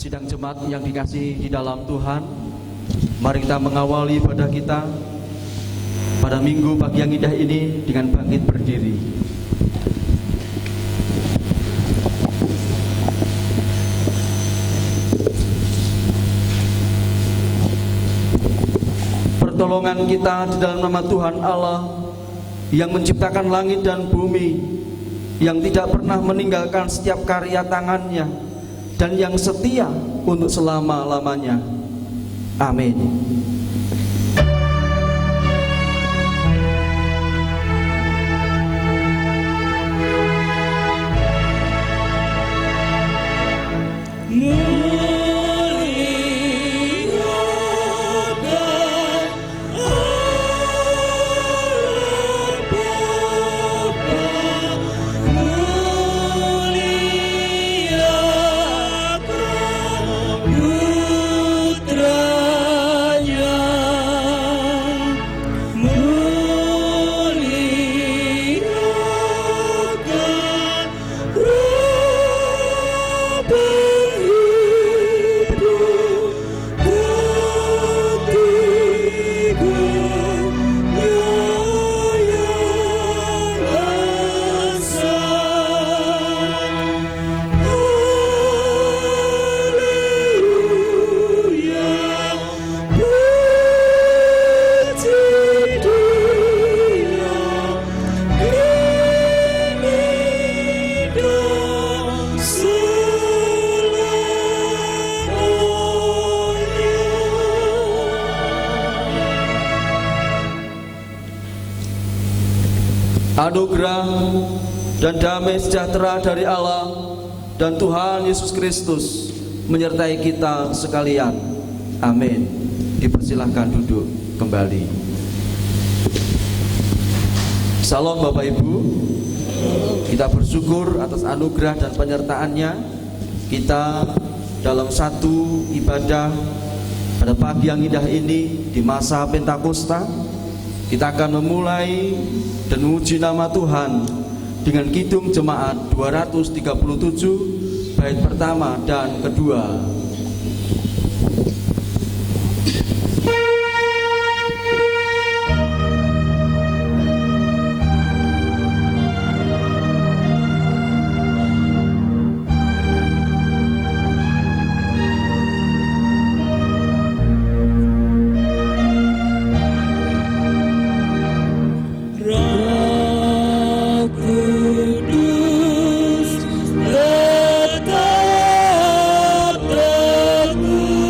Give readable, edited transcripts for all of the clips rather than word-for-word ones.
Sidang jemaat yang dikasihi di dalam Tuhan, mari kita mengawali ibadah kita pada minggu pagi yang indah ini dengan bangkit berdiri. Pertolongan kita di dalam nama Tuhan Allah yang menciptakan langit dan bumi, yang tidak pernah meninggalkan setiap karya tangannya, dan yang setia untuk selama-lamanya. Amin. Anugerah dan damai sejahtera dari Allah dan Tuhan Yesus Kristus menyertai kita sekalian. Amin. Dipersilahkan duduk kembali. Salam Bapak Ibu. Kita bersyukur atas anugerah dan penyertaannya. Kita dalam satu ibadah pada pagi yang indah ini di masa Pentakosta, kita akan memulai dan memuji nama Tuhan dengan kidung jemaat 237 bait pertama dan kedua. Tetap teguh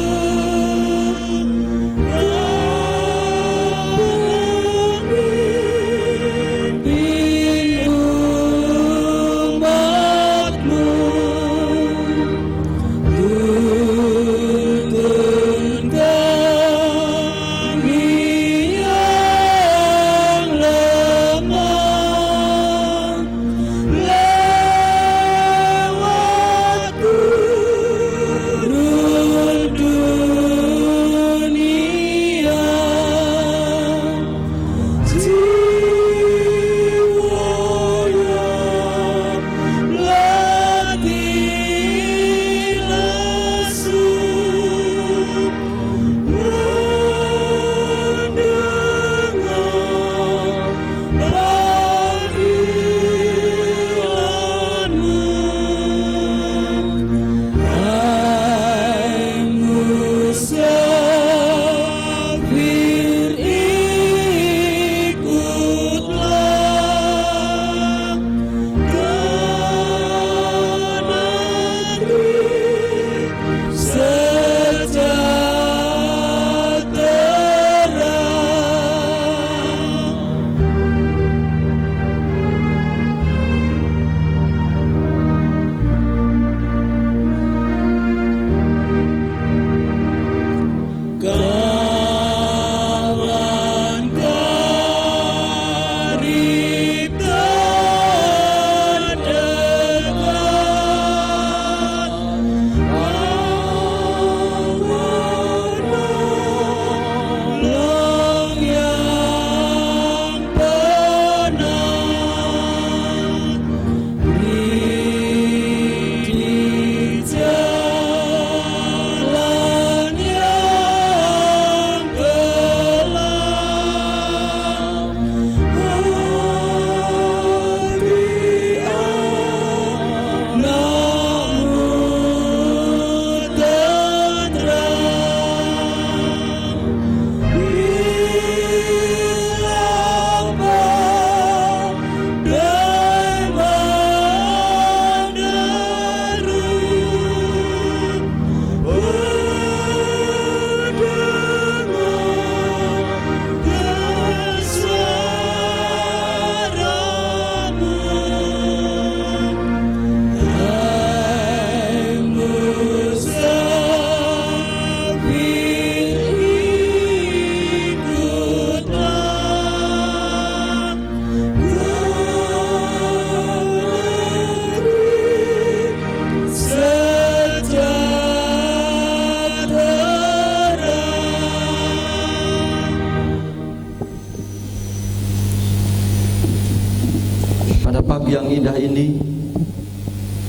ini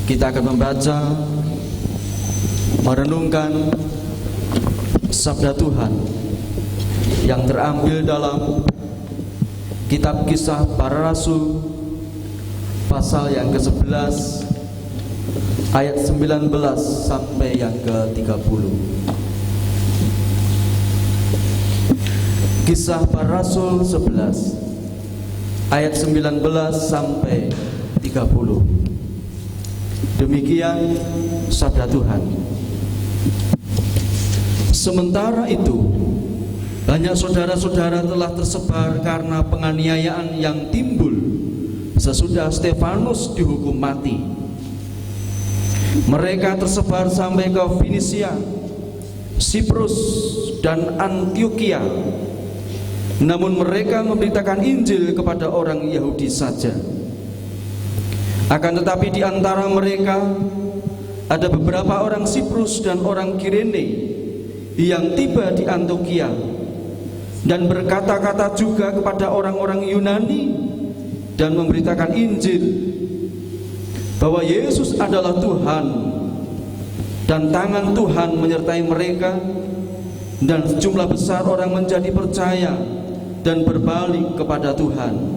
kita akan membaca, merenungkan sabda Tuhan yang terambil dalam kitab Kisah Para Rasul pasal yang ke-11 ayat 19 sampai yang ke-30. Kisah Para Rasul 11 ayat 19 sampai 30. Demikian sabda Tuhan. Sementara itu, banyak saudara-saudara telah tersebar karena penganiayaan yang timbul sesudah Stefanus dihukum mati. Mereka tersebar sampai ke Finisia, Siprus, dan Antioquia. Namun mereka memberitakan Injil kepada orang Yahudi saja. Akan tetapi di antara mereka ada beberapa orang Siprus dan orang Kirene yang tiba di Antioquia dan berkata-kata juga kepada orang-orang Yunani dan memberitakan Injil bahwa Yesus adalah Tuhan, dan tangan Tuhan menyertai mereka, dan sejumlah besar orang menjadi percaya dan berbalik kepada Tuhan.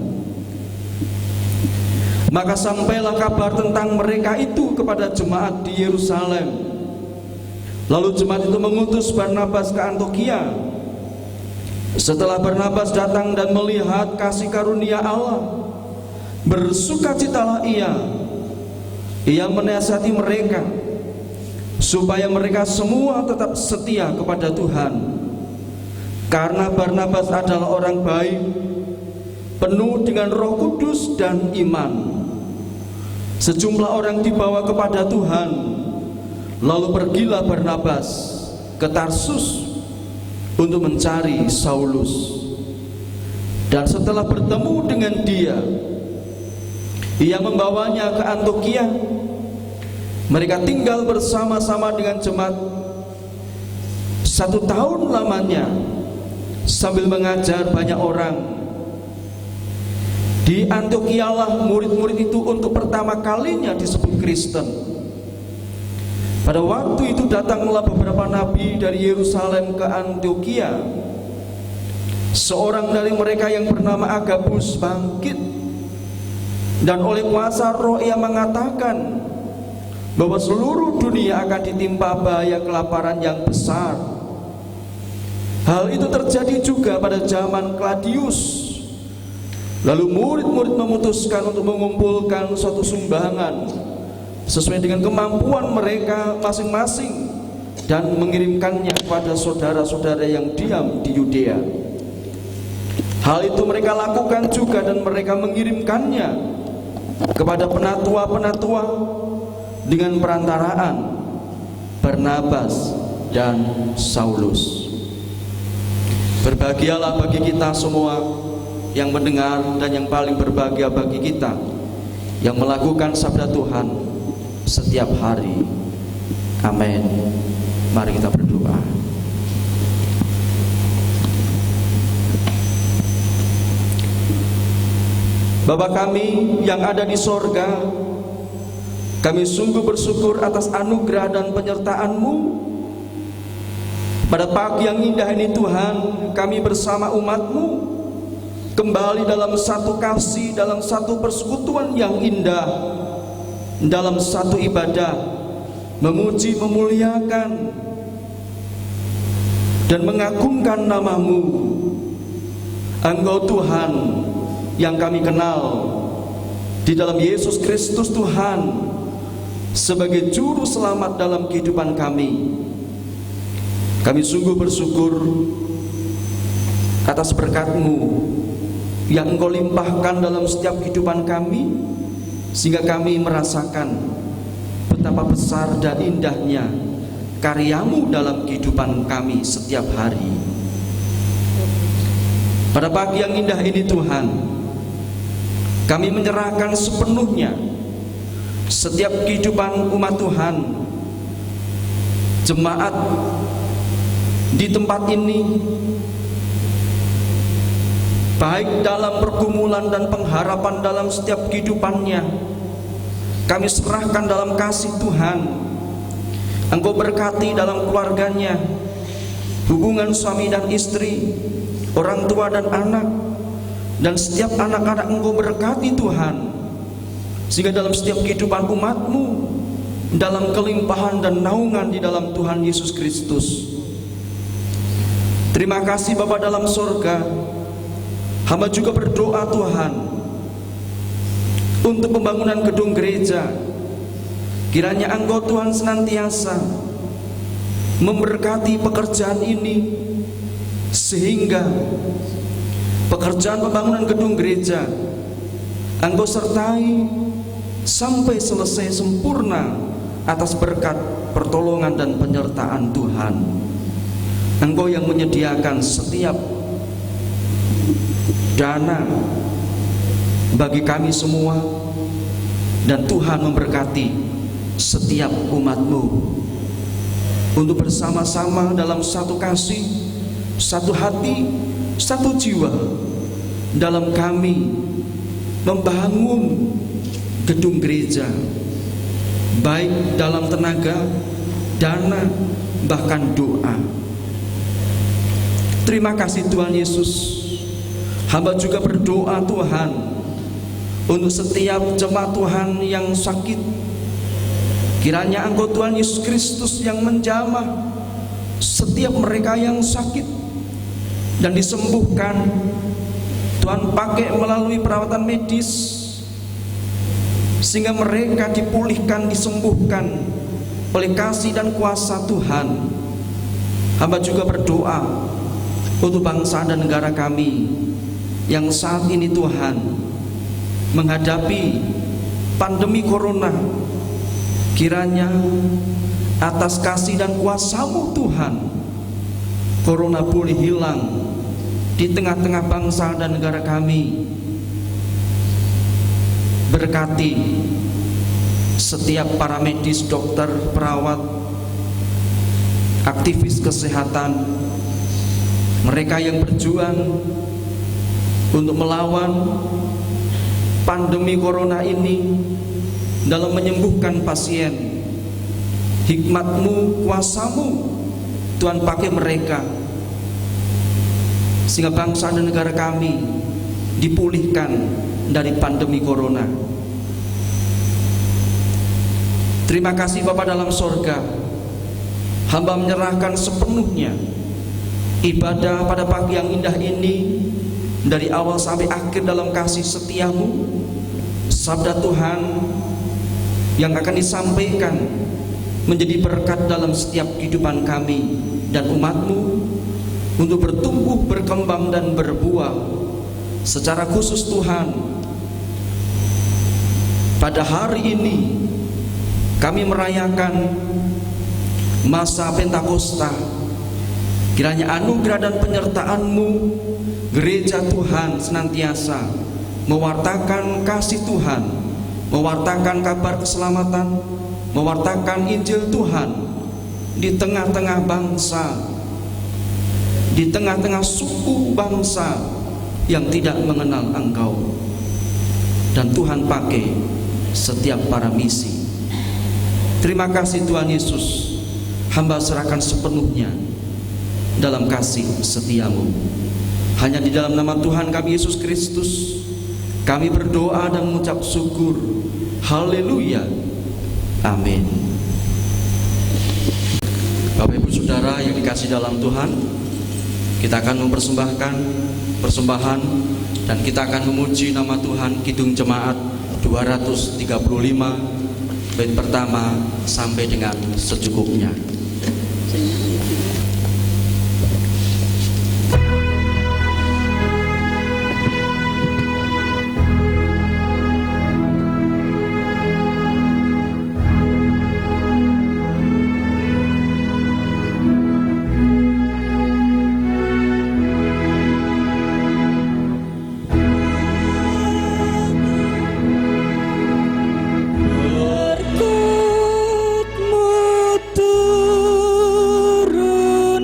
Maka sampailah kabar tentang mereka itu kepada jemaat di Yerusalem. Lalu jemaat itu mengutus Barnabas ke Antioquia. Setelah Barnabas datang dan melihat kasih karunia Allah, bersukacitalah ia. Ia menasihati mereka supaya mereka semua tetap setia kepada Tuhan, karena Barnabas adalah orang baik, penuh dengan Roh Kudus dan iman. Sejumlah orang dibawa kepada Tuhan. Lalu pergilah Barnabas ke Tarsus untuk mencari Saulus. Dan setelah bertemu dengan dia, ia membawanya ke Antioquia. Mereka tinggal bersama-sama dengan jemaat 1 tahun lamanya, sambil mengajar banyak orang. Di Antioquia lah murid-murid itu untuk pertama kalinya disebut Kristen. Pada waktu itu datanglah beberapa nabi dari Yerusalem ke Antioquia. Seorang dari mereka yang bernama Agabus bangkit, dan oleh kuasa Roh ia mengatakan bahwa seluruh dunia akan ditimpa bahaya kelaparan yang besar. Hal itu terjadi juga pada zaman Claudius. Lalu murid-murid memutuskan untuk mengumpulkan suatu sumbangan sesuai dengan kemampuan mereka masing-masing dan mengirimkannya kepada saudara-saudara yang diam di Yudea. Hal itu mereka lakukan juga, dan mereka mengirimkannya kepada penatua-penatua dengan perantaraan Barnabas dan Saulus. Berbahagialah bagi kita semua yang mendengar, dan yang paling berbahagia bagi kita yang melakukan sabda Tuhan setiap hari. Amin. Mari kita berdoa. Bapa kami yang ada di sorga, kami sungguh bersyukur atas anugerah dan penyertaan-Mu. Pada pagi yang indah ini Tuhan, kami bersama umat-Mu kembali dalam satu kasih, dalam satu persekutuan yang indah, dalam satu ibadah, memuji, memuliakan, dan mengagungkan nama-Mu. Engkau Tuhan yang kami kenal di dalam Yesus Kristus Tuhan sebagai juru selamat dalam kehidupan kami. Kami sungguh bersyukur atas berkat-Mu yang Engkau limpahkan dalam setiap kehidupan kami, sehingga kami merasakan betapa besar dan indahnya karya-Mu dalam kehidupan kami setiap hari. Pada pagi yang indah ini Tuhan, kami menyerahkan sepenuhnya setiap kehidupan umat Tuhan, jemaat di tempat ini, baik dalam pergumulan dan pengharapan dalam setiap kehidupannya, kami serahkan dalam kasih Tuhan. Engkau berkati dalam keluarganya, hubungan suami dan istri, orang tua dan anak, dan setiap anak-anak Engkau berkati Tuhan, sehingga dalam setiap kehidupan umat-Mu dalam kelimpahan dan naungan di dalam Tuhan Yesus Kristus. Terima kasih Bapa dalam surga. Hamba juga berdoa Tuhan untuk pembangunan gedung gereja. Kiranya Engkau Tuhan senantiasa memberkati pekerjaan ini, sehingga pekerjaan pembangunan gedung gereja Engkau sertai sampai selesai sempurna atas berkat pertolongan dan penyertaan Tuhan. Engkau yang menyediakan setiap dana bagi kami semua, dan Tuhan memberkati setiap umat-Mu untuk bersama-sama dalam satu kasih, satu hati, satu jiwa dalam kami membangun gedung gereja, baik dalam tenaga, dana, bahkan doa. Terima kasih Tuhan Yesus. Hamba juga berdoa Tuhan untuk setiap jemaat Tuhan yang sakit. Kiranya Engkau Tuhan Yesus Kristus yang menjamah setiap mereka yang sakit dan disembuhkan. Tuhan pakai melalui perawatan medis sehingga mereka dipulihkan, disembuhkan oleh kasih dan kuasa Tuhan. Hamba juga berdoa untuk bangsa dan negara kami yang saat ini Tuhan menghadapi pandemi corona. Kiranya atas kasih dan kuasa-Mu Tuhan, corona boleh hilang di tengah-tengah bangsa dan negara kami. Berkati setiap para medis, dokter, perawat, aktivis kesehatan, mereka yang berjuang untuk melawan pandemi corona ini, dalam menyembuhkan pasien. Hikmat-Mu, kuasa-Mu Tuhan pakai mereka, sehingga bangsa dan negara kami dipulihkan dari pandemi corona. Terima kasih Bapa dalam sorga. Hamba menyerahkan sepenuhnya ibadah pada pagi yang indah ini, dari awal sampai akhir dalam kasih setia-Mu. Sabda Tuhan yang akan disampaikan menjadi berkat dalam setiap kehidupan kami dan umat-Mu, untuk bertumbuh, berkembang dan berbuah. Secara khusus Tuhan, pada hari ini kami merayakan masa Pentakosta. Kiranya anugerah dan penyertaan-Mu, gereja Tuhan senantiasa mewartakan kasih Tuhan, mewartakan kabar keselamatan, mewartakan Injil Tuhan di tengah-tengah bangsa, di tengah-tengah suku bangsa yang tidak mengenal Engkau. Dan Tuhan pakai setiap para misi. Terima kasih Tuhan Yesus. Hamba serahkan sepenuhnya dalam kasih setia-Mu. Hanya di dalam nama Tuhan kami Yesus Kristus kami berdoa dan mengucap syukur. Haleluya. Amin. Bapak Ibu Saudara yang dikasih dalam Tuhan, kita akan mempersembahkan persembahan dan kita akan memuji nama Tuhan. Kidung Jemaat 235 bait pertama sampai dengan secukupnya. Turun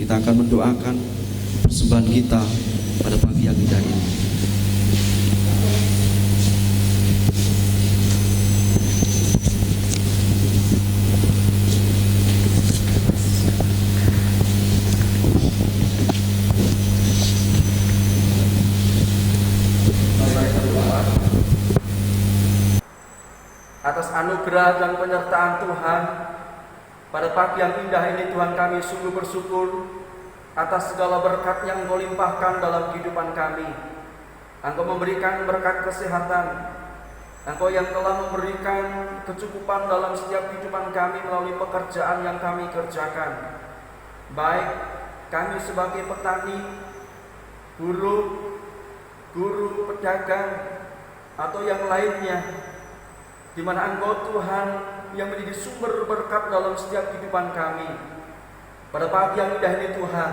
kita akan mendoakan persembahan kita pada pagi yang indah ini. Atas anugerah dan penyertaan Tuhan, pada pagi yang indah ini Tuhan kami sungguh bersyukur atas segala berkat yang Engkau limpahkan dalam kehidupan kami. Engkau memberikan berkat kesehatan, Engkau yang telah memberikan kecukupan dalam setiap kehidupan kami melalui pekerjaan yang kami kerjakan. Baik kami sebagai petani, buruh, guru, pedagang, atau yang lainnya, di mana Engkau Tuhan yang menjadi sumber berkat dalam setiap kehidupan kami. Pada pagi yang indah ini Tuhan,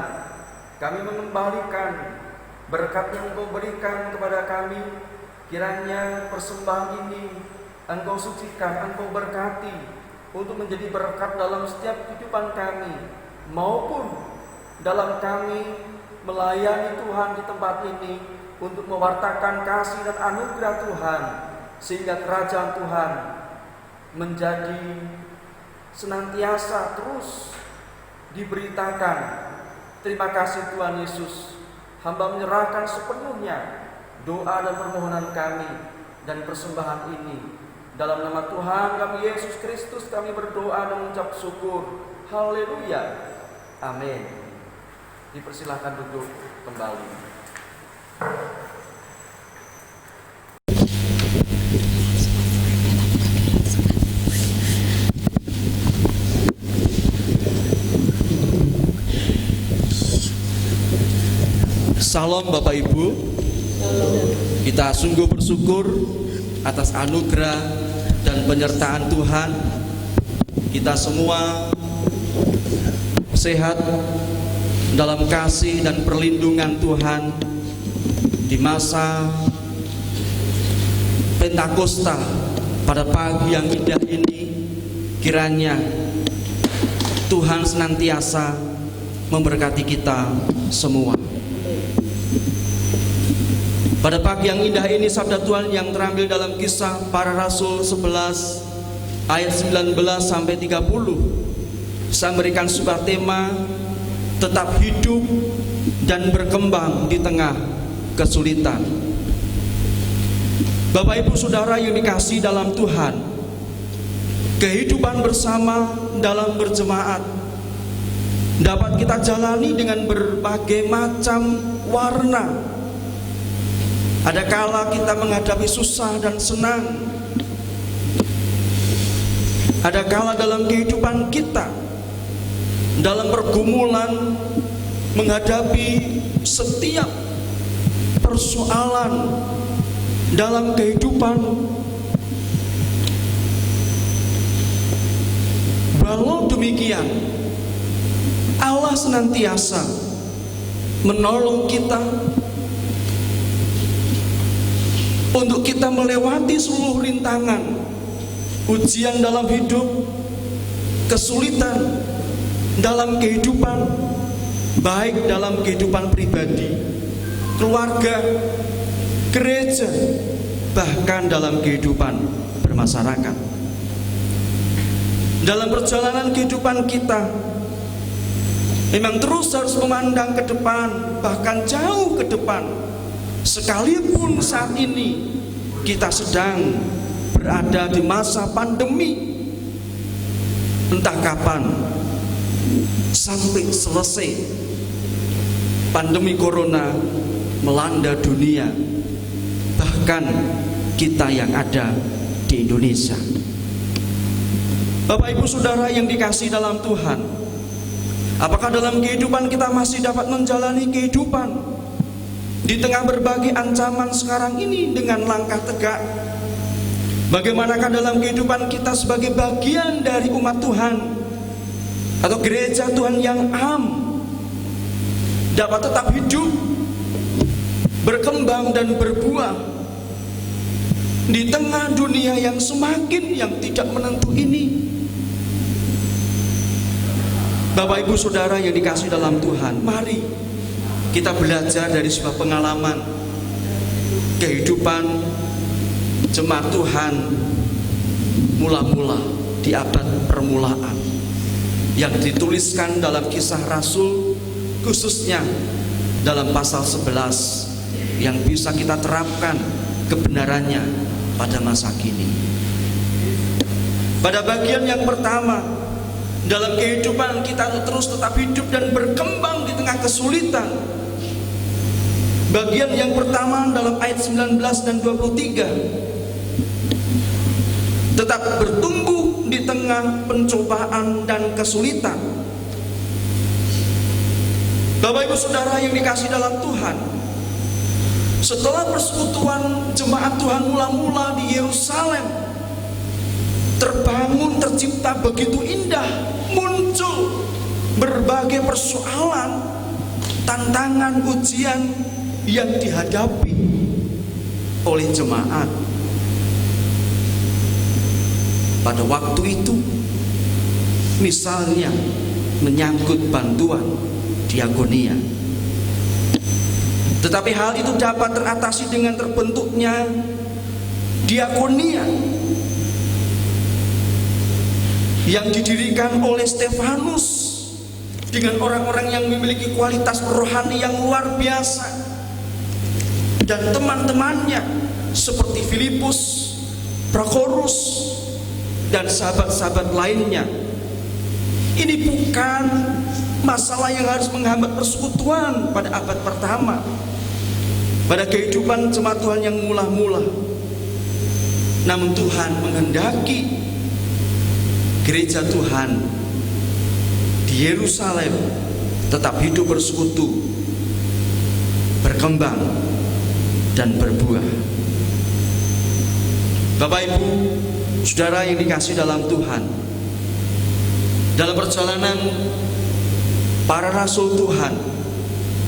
kami mengembalikan berkat yang Engkau berikan kepada kami. Kiranya persembahan ini Engkau sucikan, Engkau berkati untuk menjadi berkat dalam setiap kehidupan kami, maupun dalam kami melayani Tuhan di tempat ini untuk mewartakan kasih dan anugerah Tuhan, sehingga kerajaan Tuhan menjadi senantiasa terus diberitakan. Terima kasih Tuhan Yesus. Hamba menyerahkan sepenuhnya doa dan permohonan kami dan persembahan ini. Dalam nama Tuhan kami Yesus Kristus kami berdoa dan mengucap syukur. Haleluya. Amin. Dipersilahkan duduk kembali. Salam Bapak Ibu. Kita sungguh bersyukur atas anugerah dan penyertaan Tuhan. Kita semua sehat dalam kasih dan perlindungan Tuhan di masa Pentakosta pada pagi yang indah ini. Kiranya Tuhan senantiasa memberkati kita semua. Pada pagi yang indah ini sabda Tuhan yang terambil dalam Kisah Para Rasul 11 ayat 19 sampai 30. Saya memberikan sebuah tema, tetap hidup dan berkembang di tengah kesulitan. Bapak Ibu Saudara yang dikasihi dalam Tuhan, kehidupan bersama dalam berjemaat dapat kita jalani dengan berbagai macam warna. Ada kala kita menghadapi susah dan senang. Ada kala dalam kehidupan kita, dalam pergumulan, menghadapi setiap persoalan dalam kehidupan. Walau demikian, Allah senantiasa menolong kita untuk kita melewati seluruh rintangan, ujian dalam hidup, kesulitan dalam kehidupan, baik dalam kehidupan pribadi, keluarga, gereja, bahkan dalam kehidupan bermasyarakat. Dalam perjalanan kehidupan kita memang terus harus memandang ke depan, bahkan jauh ke depan. Sekalipun saat ini kita sedang berada di masa pandemi, entah kapan sampai selesai pandemi corona melanda dunia, bahkan kita yang ada di Indonesia. Bapak Ibu Saudara yang dikasihi dalam Tuhan, apakah dalam kehidupan kita masih dapat menjalani kehidupan di tengah berbagai ancaman sekarang ini dengan langkah tegak? Bagaimanakah dalam kehidupan kita sebagai bagian dari umat Tuhan atau gereja Tuhan yang dapat tetap hidup, berkembang dan berbuah di tengah dunia yang semakin yang tidak menentu ini? Bapak Ibu Saudara yang dikasihi dalam Tuhan, mari kita belajar dari sebuah pengalaman kehidupan jemaat Tuhan mula-mula di abad permulaan yang dituliskan dalam Kisah Rasul, khususnya dalam pasal 11 yang bisa kita terapkan kebenarannya pada masa kini. Pada bagian yang pertama, dalam kehidupan kita terus tetap hidup dan berkembang di tengah kesulitan. Bagian yang pertama dalam ayat 19 dan 23, tetap bertumbuh di tengah pencobaan dan kesulitan. Bapak Ibu Saudara yang dikasihi dalam Tuhan, setelah persekutuan jemaat Tuhan mula-mula di Yerusalem terbangun, tercipta begitu indah, muncul berbagai persoalan, tantangan, ujian yang dihadapi oleh jemaat pada waktu itu. Misalnya menyangkut bantuan diakonia, tetapi hal itu dapat teratasi dengan terbentuknya diakonia yang didirikan oleh Stefanus dengan orang-orang yang memiliki kualitas rohani yang luar biasa, dan teman-temannya seperti Filipus, Prokhorus, dan sahabat-sahabat lainnya. Ini bukan masalah yang harus menghambat persekutuan pada abad pertama, pada kehidupan jemaat Tuhan yang mula-mula. Namun Tuhan menghendaki gereja Tuhan di Yerusalem tetap hidup bersekutu, berkembang, dan berbuah. Bapak Ibu Saudara yang dikasihi dalam Tuhan, dalam perjalanan para rasul Tuhan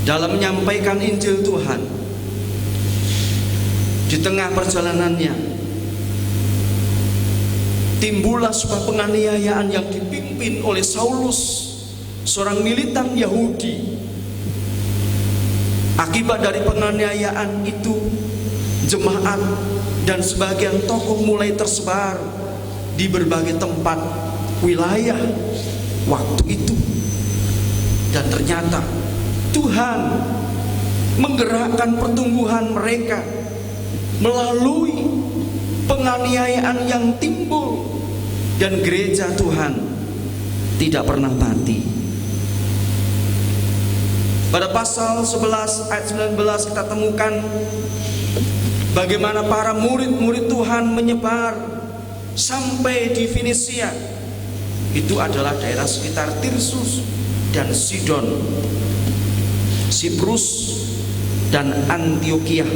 dalam menyampaikan Injil Tuhan, di tengah perjalanannya timbullah sebuah penganiayaan yang dipimpin oleh Saulus, seorang militan Yahudi. Akibat dari penganiayaan itu, jemaat dan sebagian tokoh mulai tersebar di berbagai tempat wilayah waktu itu. Dan ternyata Tuhan menggerakkan pertumbuhan mereka melalui penganiayaan yang timbul, dan gereja Tuhan tidak pernah mati. Pada pasal 11 ayat 19 kita temukan bagaimana para murid-murid Tuhan menyebar sampai di Fenisia. Itu adalah daerah sekitar Tirsus dan Sidon, Siprus dan Antioquia.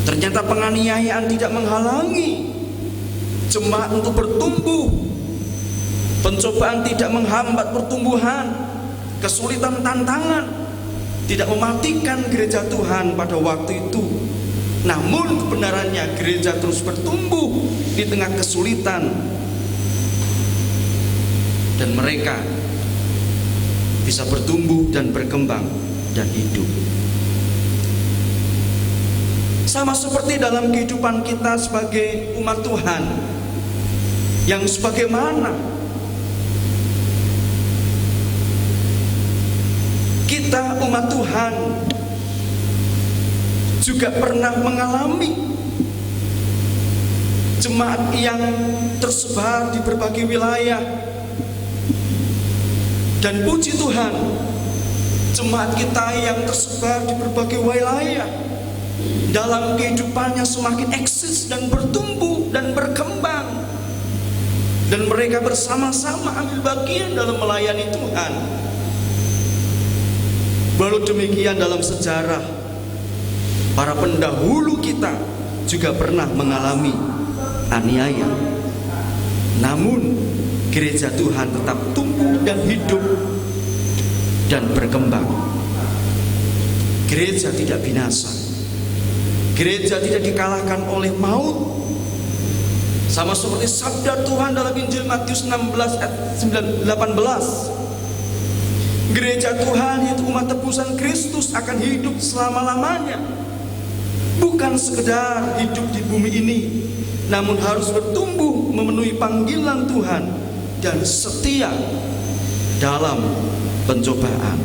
Ternyata penganiayaan tidak menghalangi jemaat untuk bertumbuh. Pencobaan tidak menghambat pertumbuhan. Kesulitan, tantangan tidak mematikan gereja Tuhan pada waktu itu. Namun kebenarannya gereja terus bertumbuh di tengah kesulitan, dan mereka bisa bertumbuh dan berkembang dan hidup. Sama seperti dalam kehidupan kita sebagai umat Tuhan, yang sebagaimana kita umat Tuhan juga pernah mengalami jemaat yang tersebar di berbagai wilayah. Dan puji Tuhan, jemaat kita yang tersebar di berbagai wilayah dalam kehidupannya semakin eksis dan bertumbuh dan berkembang, dan mereka bersama-sama ambil bagian dalam melayani Tuhan. Walau demikian, dalam sejarah para pendahulu kita juga pernah mengalami aniaya. Namun gereja Tuhan tetap tumbuh dan hidup dan berkembang. Gereja tidak binasa. Gereja tidak dikalahkan oleh maut. Sama seperti sabda Tuhan dalam Injil Matius 16 ayat 18. Gereja Tuhan, yaitu umat tebusan Kristus, akan hidup selama-lamanya. Bukan sekedar hidup di bumi ini, namun harus bertumbuh memenuhi panggilan Tuhan dan setia dalam pencobaan.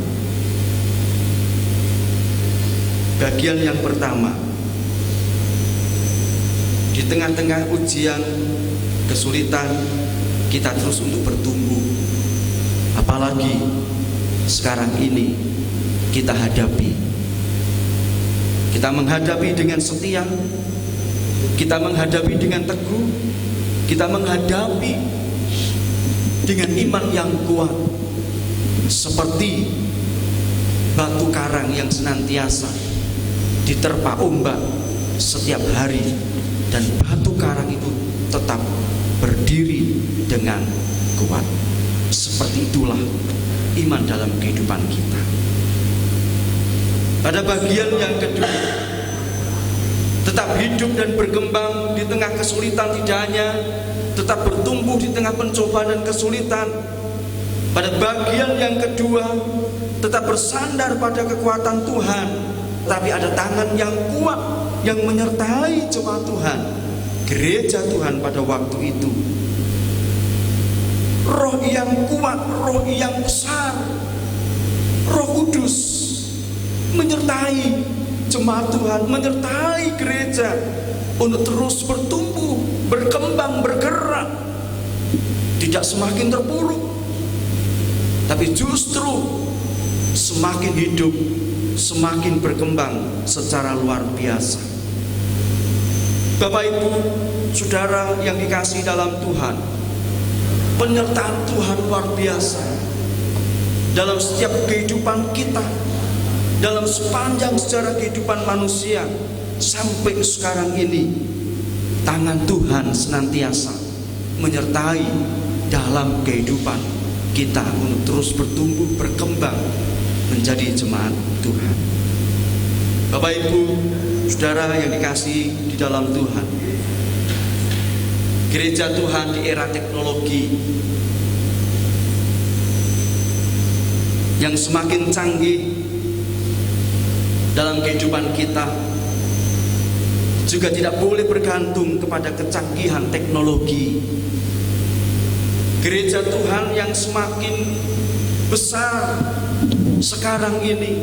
Bagian yang pertama, di tengah-tengah ujian, kesulitan, kita terus untuk bertumbuh. Apalagi sekarang ini kita menghadapi dengan setia, kita menghadapi dengan teguh, kita menghadapi dengan iman yang kuat, seperti batu karang yang senantiasa diterpa ombak setiap hari, dan batu karang itu tetap berdiri dengan kuat. Seperti itulah iman dalam kehidupan kita. Pada bagian yang kedua, tetap hidup dan berkembang di tengah kesulitan, tidak hanya tetap bertumbuh di tengah pencobaan dan kesulitan. Pada bagian yang kedua, tetap bersandar pada kekuatan Tuhan, tapi ada tangan yang kuat yang menyertai jemaat Tuhan, gereja Tuhan pada waktu itu. Roh yang kuat, roh yang besar, Roh Kudus menyertai jemaat Tuhan, menyertai gereja untuk terus bertumbuh, berkembang, bergerak, tidak semakin terpuruk, tapi justru semakin hidup, semakin berkembang secara luar biasa. Bapak Ibu, saudara yang dikasihi dalam Tuhan, penyertaan Tuhan luar biasa dalam setiap kehidupan kita, dalam sepanjang sejarah kehidupan manusia sampai sekarang ini. Tangan Tuhan senantiasa menyertai dalam kehidupan kita untuk terus bertumbuh, berkembang menjadi jemaat Tuhan. Bapak Ibu, saudara yang dikasihi di dalam Tuhan, gereja Tuhan di era teknologi yang semakin canggih dalam kehidupan kita juga tidak boleh bergantung kepada kecanggihan teknologi. Gereja Tuhan yang semakin besar sekarang ini,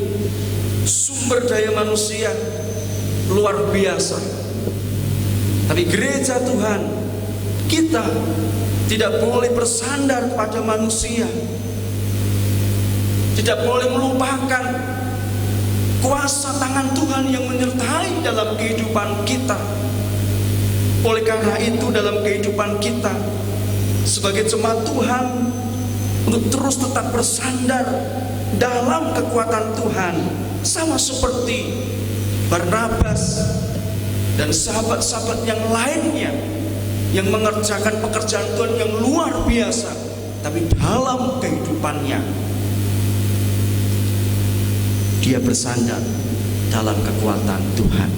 sumber daya manusia luar biasa, tapi gereja Tuhan kita tidak boleh bersandar pada manusia, tidak boleh melupakan kuasa tangan Tuhan yang menyertai dalam kehidupan kita. Oleh karena itu, dalam kehidupan kita sebagai jemaat Tuhan, untuk terus tetap bersandar dalam kekuatan Tuhan, sama seperti Barnabas dan sahabat-sahabat yang lainnya yang mengerjakan pekerjaan Tuhan yang luar biasa, tapi dalam kehidupannya dia bersandar dalam kekuatan Tuhan.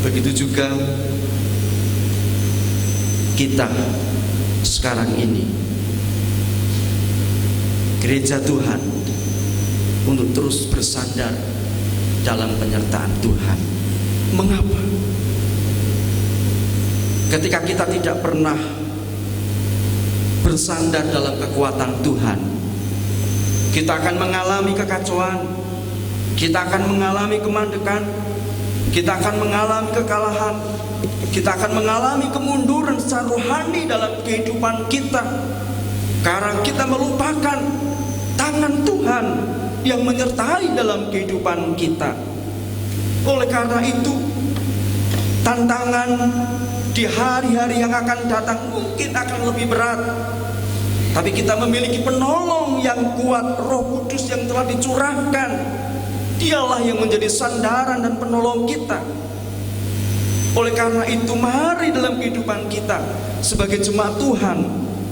Begitu juga kita sekarang ini, gereja Tuhan, untuk terus bersandar dalam penyertaan Tuhan. Mengapa? Ketika kita tidak pernah bersandar dalam kekuatan Tuhan, kita akan mengalami kekacauan, kita akan mengalami kemandekan, kita akan mengalami kekalahan, kita akan mengalami kemunduran secara rohani dalam kehidupan kita, karena kita melupakan tangan Tuhan yang menyertai dalam kehidupan kita. Oleh karena itu, tantangan di hari-hari yang akan datang mungkin akan lebih berat, tapi kita memiliki penolong yang kuat, Roh Kudus yang telah dicurahkan. Dialah yang menjadi sandaran dan penolong kita. Oleh karena itu, mari dalam kehidupan kita sebagai jemaat Tuhan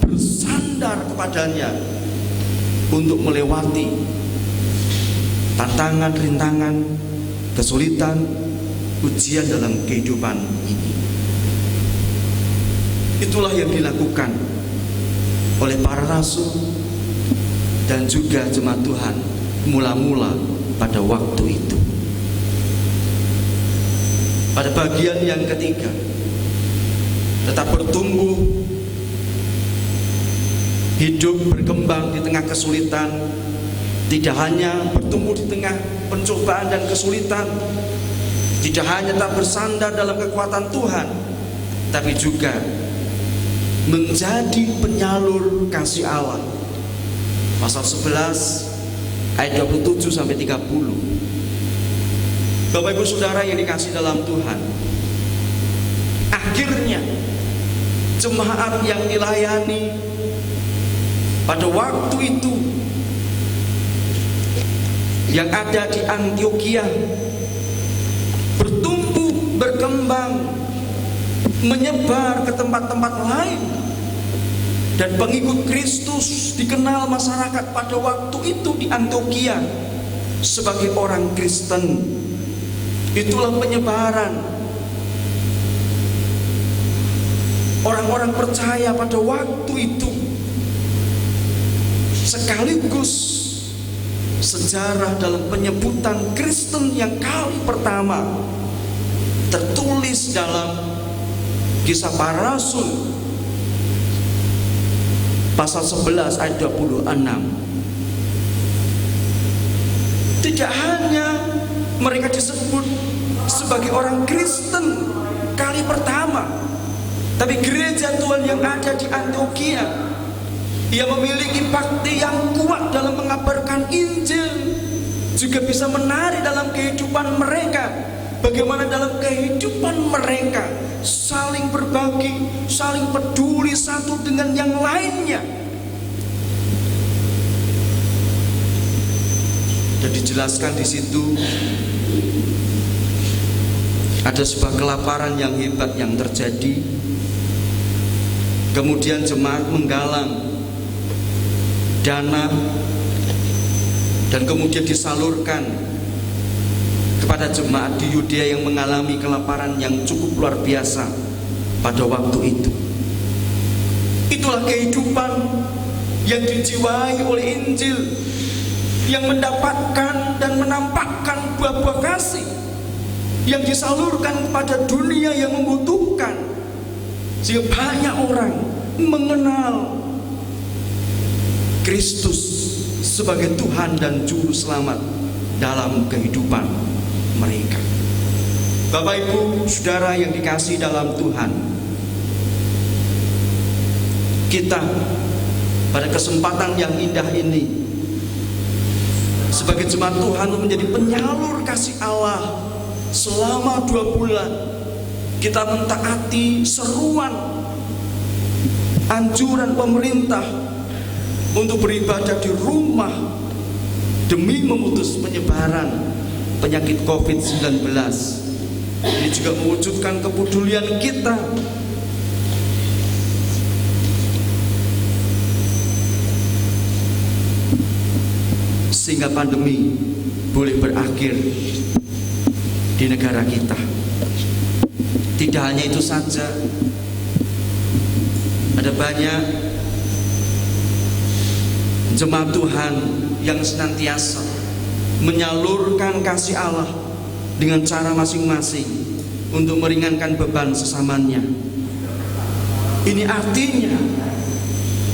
bersandar kepadanya untuk melewati tantangan, rintangan, kesulitan, ujian dalam kehidupan ini. Itulah yang dilakukan oleh para rasul dan juga jemaat Tuhan mula-mula pada waktu itu. Pada bagian yang ketiga, tetap bertumbuh, hidup berkembang di tengah kesulitan. Tidak hanya bertumbuh di tengah pencobaan dan kesulitan, tidak hanya tak bersandar dalam kekuatan Tuhan, tapi juga menjadi penyalur kasih Allah. Pasal 11 ayat 27 sampai 30. Bapak Ibu Saudara yang dikasih dalam Tuhan, akhirnya jemaat yang dilayani pada waktu itu yang ada di Antiokhia bertumbuh, berkembang, menyebar ke tempat-tempat lain, dan pengikut Kristus dikenal masyarakat pada waktu itu di Antiokhia sebagai orang Kristen. Itulah penyebaran orang-orang percaya pada waktu itu, sekaligus sejarah dalam penyebutan Kristen yang kali pertama tertulis dalam Kisah Para Rasul pasal 11 ayat 26. Tidak hanya mereka disebut sebagai orang Kristen kali pertama, tapi gereja Tuhan yang ada di Antiokhia, ia memiliki bakti yang kuat dalam mengabarkan Injil, juga bisa menarik dalam kehidupan mereka. Bagaimana dalam kehidupan mereka saling berbagi, saling peduli satu dengan yang lainnya. Dan dijelaskan di situ ada sebuah kelaparan yang hebat yang terjadi. Kemudian jemaat menggalang dana dan kemudian disalurkan kepada jemaat di Yudea yang mengalami kelaparan yang cukup luar biasa pada waktu itu. Itulah kehidupan yang dijiwai oleh Injil, yang mendapatkan dan menampakkan buah-buah kasih yang disalurkan kepada dunia yang membutuhkan, sehingga banyak orang mengenal Kristus sebagai Tuhan dan Juru Selamat dalam kehidupan mereka. Bapak Ibu Saudara yang dikasihi dalam Tuhan, kita pada kesempatan yang indah ini sebagai jemaat Tuhan menjadi penyalur kasih Allah selama 2 bulan. Kita mentaati seruan anjuran pemerintah untuk beribadah di rumah demi memutus penyebaran penyakit COVID-19. Ini juga mewujudkan kepedulian kita sehingga pandemi boleh berakhir di negara kita. Tidak hanya itu saja, ada banyak jemaat Tuhan yang senantiasa menyalurkan kasih Allah dengan cara masing-masing untuk meringankan beban sesamanya. Ini artinya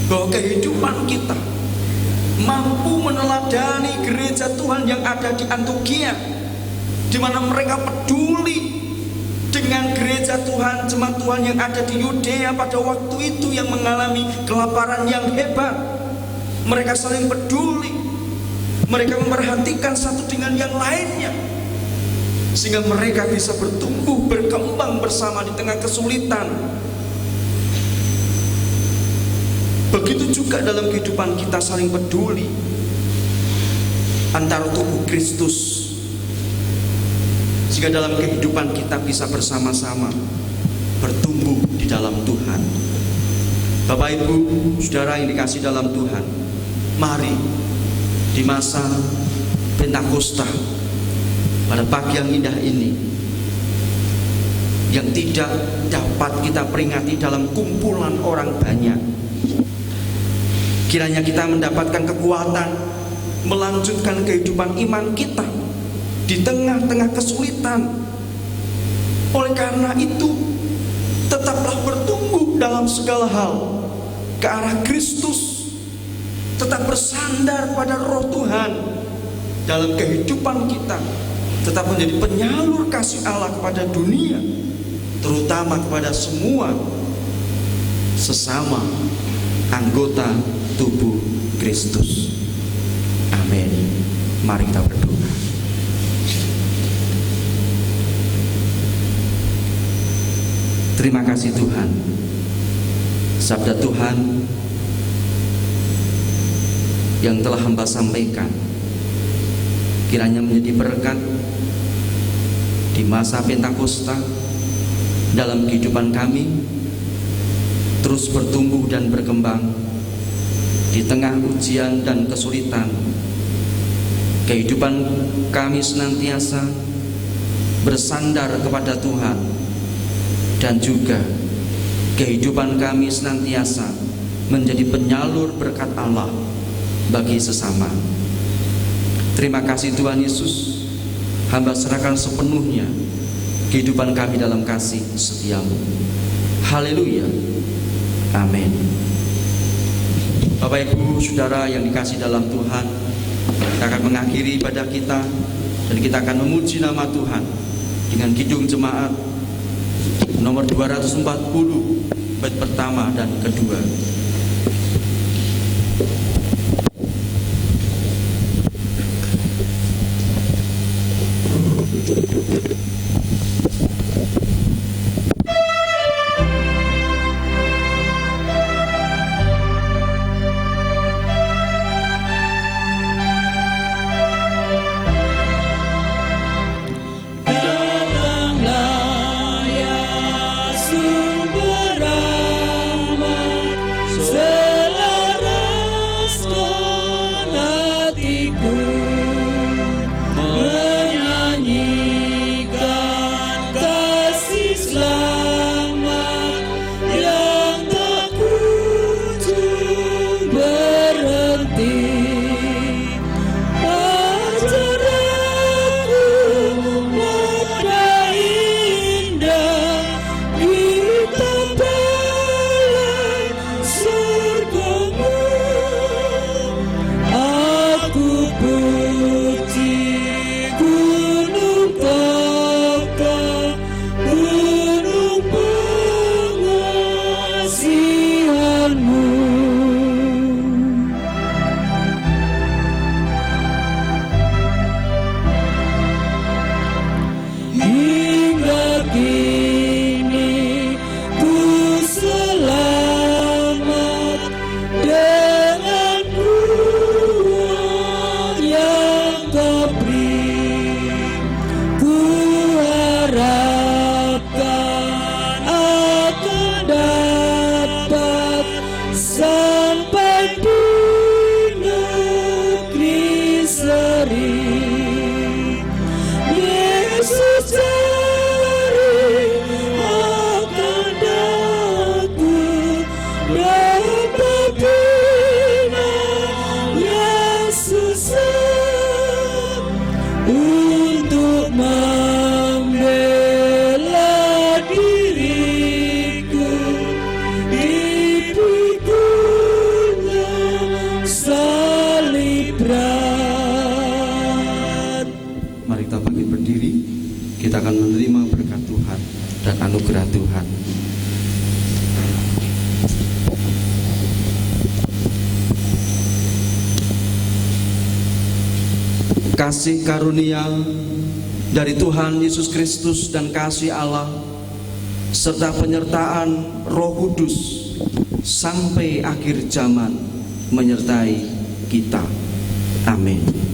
bahwa kehidupan kita mampu meneladani gereja Tuhan yang ada di Antiokhia, di mana mereka peduli dengan gereja Tuhan, jemaat Tuhan yang ada di Yudea pada waktu itu yang mengalami kelaparan yang hebat. Mereka saling peduli, mereka memperhatikan satu dengan yang lainnya, sehingga mereka bisa bertumbuh, berkembang bersama di tengah kesulitan. Begitu juga dalam kehidupan kita saling peduli antara tubuh Kristus, sehingga dalam kehidupan kita bisa bersama-sama bertumbuh di dalam Tuhan. Bapak Ibu Saudara yang dikasihi dalam Tuhan, mari di masa Pentakosta pada pagi yang indah ini, yang tidak dapat kita peringati dalam kumpulan orang banyak. Kiranya kita mendapatkan kekuatan melanjutkan kehidupan iman kita di tengah-tengah kesulitan. Oleh karena itu, tetaplah bertumbuh dalam segala hal ke arah Kristus, tetap bersandar pada Roh Tuhan dalam kehidupan kita, tetap menjadi penyalur kasih Allah kepada dunia, terutama kepada semua sesama anggota tubuh Kristus. Amin. Mari kita berdoa. Terima kasih Tuhan, sabda Tuhan yang telah hamba sampaikan kiranya menjadi berkat di masa Pentakosta dalam kehidupan kami, terus bertumbuh dan berkembang di tengah ujian dan kesulitan. Kehidupan kami senantiasa bersandar kepada Tuhan, dan juga kehidupan kami senantiasa menjadi penyalur berkat Allah bagi sesama. Terima kasih Tuhan Yesus, hamba serahkan sepenuhnya kehidupan kami dalam kasih setiamu. Haleluya. Amin. Bapak Ibu Saudara yang dikasih dalam Tuhan, kita akan mengakhiri ibadah kita dan kita akan memuji nama Tuhan dengan kidung jemaat nomor 240 bait pertama dan kedua. Kita akan menerima berkat Tuhan dan anugerah Tuhan. Kasih karunia dari Tuhan Yesus Kristus dan kasih Allah serta penyertaan Roh Kudus sampai akhir zaman menyertai kita. Amin.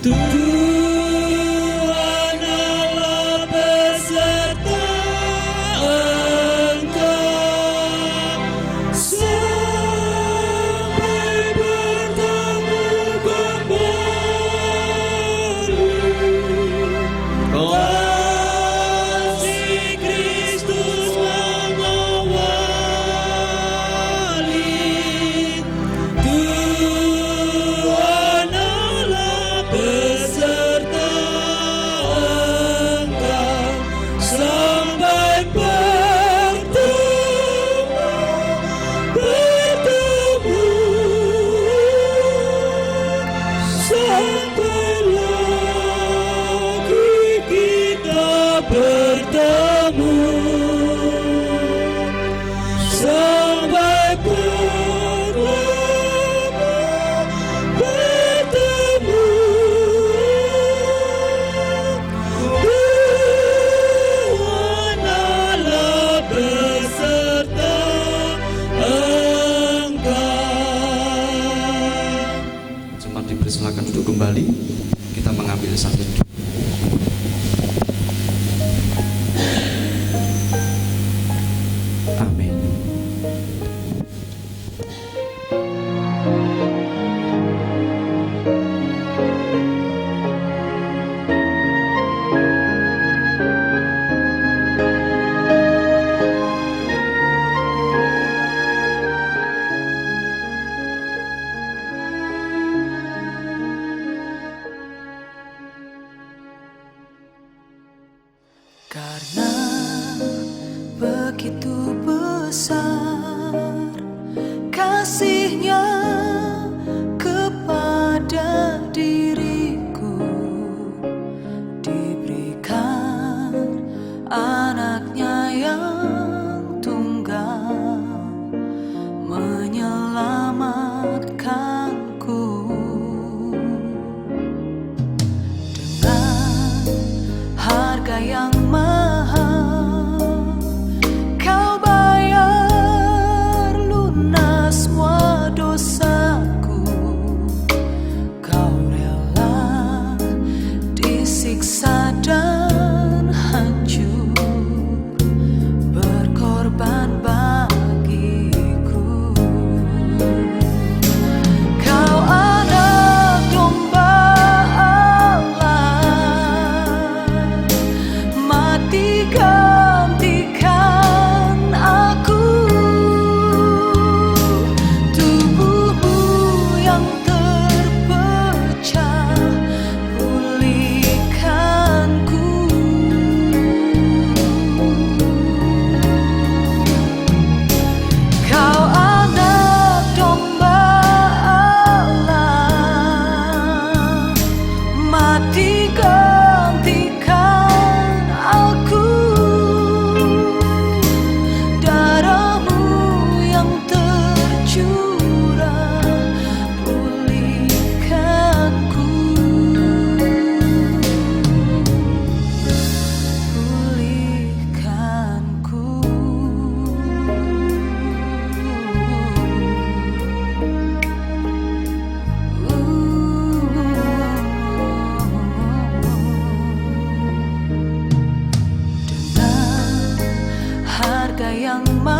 Tuhan Allah beserta Engkau sampai dipersilakan duduk kembali. Kita mengambil satu. Amin. Karena begitu besar kasih-Nya kepada diriku, diberikan anak-Nya yang tunggal menyelamatkanku. Dengan harga yang mahal Kau bayar lunas semua dosaku. Kau rela disiksa dan hancur, berkorban bagiku. Kau anak domba Allah, mati gantikan aku. Tubuhmu yang terpecah pulihkanku. Kau anak domba Allah, mati gantikan aku. Darah-Mu yang tercurah pulihkanku. Pulihkanku. Dengan harga yang mahal